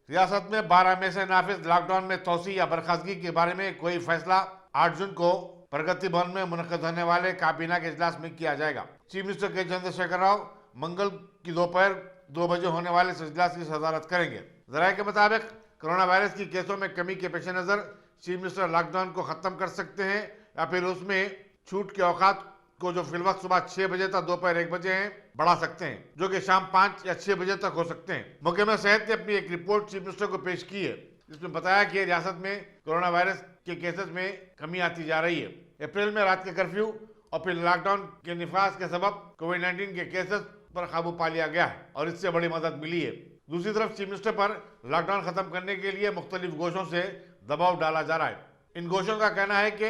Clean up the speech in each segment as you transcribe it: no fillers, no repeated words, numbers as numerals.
रियासत में 12 मई से नाफिज लॉकडाउन में तोसी या बर्खास्तगी के बारे में कोई फैसला 8 जून को प्रगति भवन में मुनक्किद होने वाले काबीना के इजलास में किया जाएगा। चीफ मिनिस्टर के चंद्रशेखर राव मंगल की दोपहर 2 बजे होने वाले इस इजलास की सदारत करेंगे। जराये के मुताबिक कोरोना वायरस की केसों में कमी के पेश नजर चीफ मिनिस्टर लॉकडाउन को खत्म कर सकते हैं या फिर उसमें छूट के औकात को जो फिलवक्त सुबह 6 बजे तक दोपहर 1 बजे हैं बढ़ा सकते हैं, जो कि शाम 5 या 6 बजे तक हो सकते हैं। महकमा सेहत ने अपनी एक रिपोर्ट चीफ मिनिस्टर को पेश की है, जिसमें बताया कि रियासत में कोरोना वायरस के केसेस में कमी आती जा रही है। अप्रैल में रात के कर्फ्यू और फिर लॉकडाउन के निफाज के सबब कोविड-19 के केसेस पर काबू पा लिया गया है और इससे बड़ी मदद मिली है। दूसरी तरफ चीफ मिनिस्टर पर लॉकडाउन खत्म करने के लिए मुख्तलिफ गोशों से दबाव डाला जा रहा है। इन गोशों का कहना है कि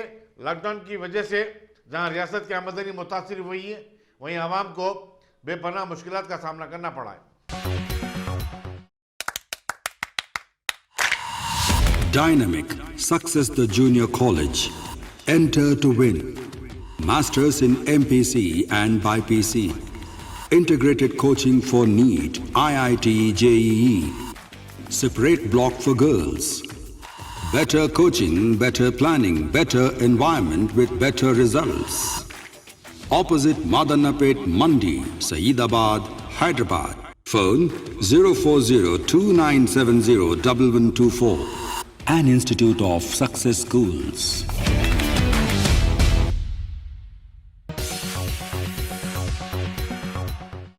लॉकडाउन की वजह से जहां रियासत की आमदनी मुतासिर हुई है, वहीं आवाम को बेपनाह मुश्किलात का सामना करना पड़ा है। Dynamic Success the Junior College. Enter to win. Masters in MPC and BPC. Integrated coaching for NEET, IIT, JEE. Separate block for girls. Better coaching, better planning, better environment with better results. Opposite Madanapet Mandi, Saeedabad, Hyderabad. Phone 04029701124. An Institute of Success Schools.